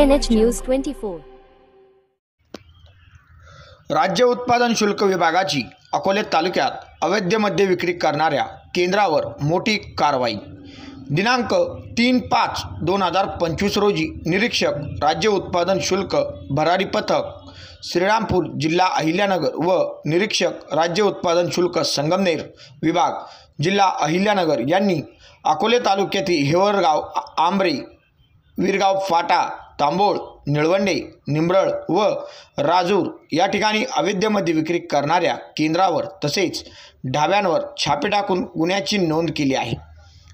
KNH News 24. राज्य उत्पादन शुल्क विभागाची अकोले तालुक्यात अवैध मद्य विक्री करणाऱ्या केंद्रावर मोठी कारवाई। दिनांक 3/5/2025 रोजी निरीक्षक राज्य उत्पादन शुल्क भरारी पथक श्रीरामपूर जिल्हा अहिल्यानगर व निरीक्षक राज्य उत्पादन शुल्क संगमनेर विभाग जिल्हा अहिल्यानगर यांनी अकोले तालुक्यातील हेवरगाव, आंबरे, वीरगाव फाटा, तांबोळ, निळवंडे, निंब्रळ व राजूर या ठिकाणी अवैध मद्य विक्री करणाऱ्या केंद्रावर तसेच ढाब्यांवर छापे टाकून गुन्ह्याची नोंद केली आहे।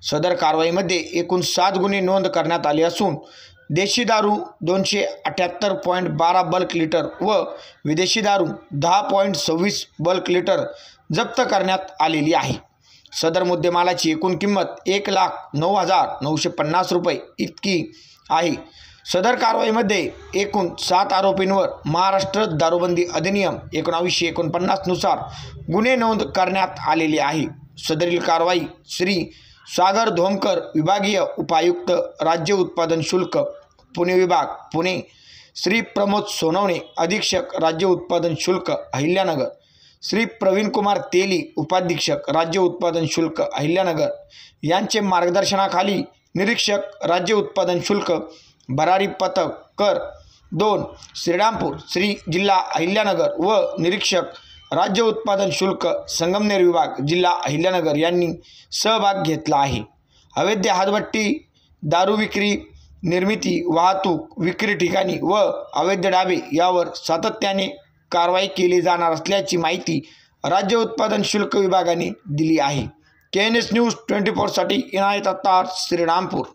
सदर कारवाईमध्ये एकूण 7 गुन्हे नोंद करण्यात आले असून देशी दारू 278.12 बल्क लिटर व विदेशी दारू 10.26 बल्क लिटर जप्त करण्यात आलेली आहे। सदर मुद्देमालाची एकूण किंमत 1,09,950 रुपये इतकी आहे। सदर कारवाईमध्ये एकूण 7 आरोपींवर महाराष्ट्र दारूबंदी अधिनियम 1949 नुसार गुन्हे नोंद करण्यात आलेले आहे। सदरील कारवाई श्री सागर धोमकर, विभागीय उपायुक्त राज्य उत्पादन शुल्क पुणे विभाग पुणे, श्री प्रमोद सोनवणे, अधीक्षक राज्य उत्पादन शुल्क अहिल्यानगर, श्री प्रवीण कुमार तेली, उपाधीक्षक राज्य उत्पादन शुल्क अहिल्यानगर यांचे मार्गदर्शनाखाली निरीक्षक राज्य उत्पादन शुल्क भरारी पथक कर 2 श्रीरामपूर श्री जिल्हा अहिल्यानगर व निरीक्षक राज्य उत्पादन शुल्क संगमनेर विभाग जिल्हा अहिल्यानगर यांनी सहभाग घेतला आहे। अवैध हातभट्टी, दारू विक्री, निर्मिती, वाहतूक, विक्री ठिकाणी व अवैध डाबे यावर सातत्याने कारवाई केली जाणार असल्याची माहिती राज्य उत्पादन शुल्क विभागाने दिली आहे। KNH न्यूज 24 साठी इनायत अत्तार, श्रीरामपूर।